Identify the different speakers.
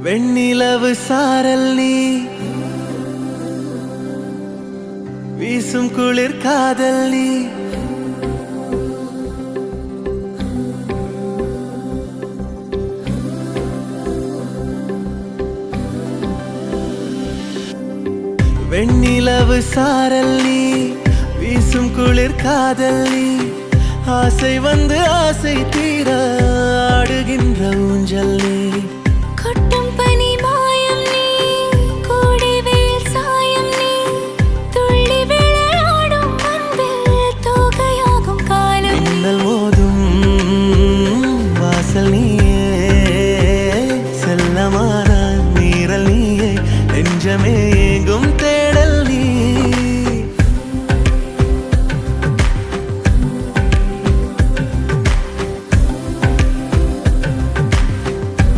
Speaker 1: வெண்ணிலவு சாரல் நீ வீசும் குளிர் காதல் நீ வெண்ணிலவு சாரல் நீ வீசும் குளிர் காதல் நீ ஆசை வந்து ஆசை தீர ஆடுகின்ற ஊஞ்சல் நீ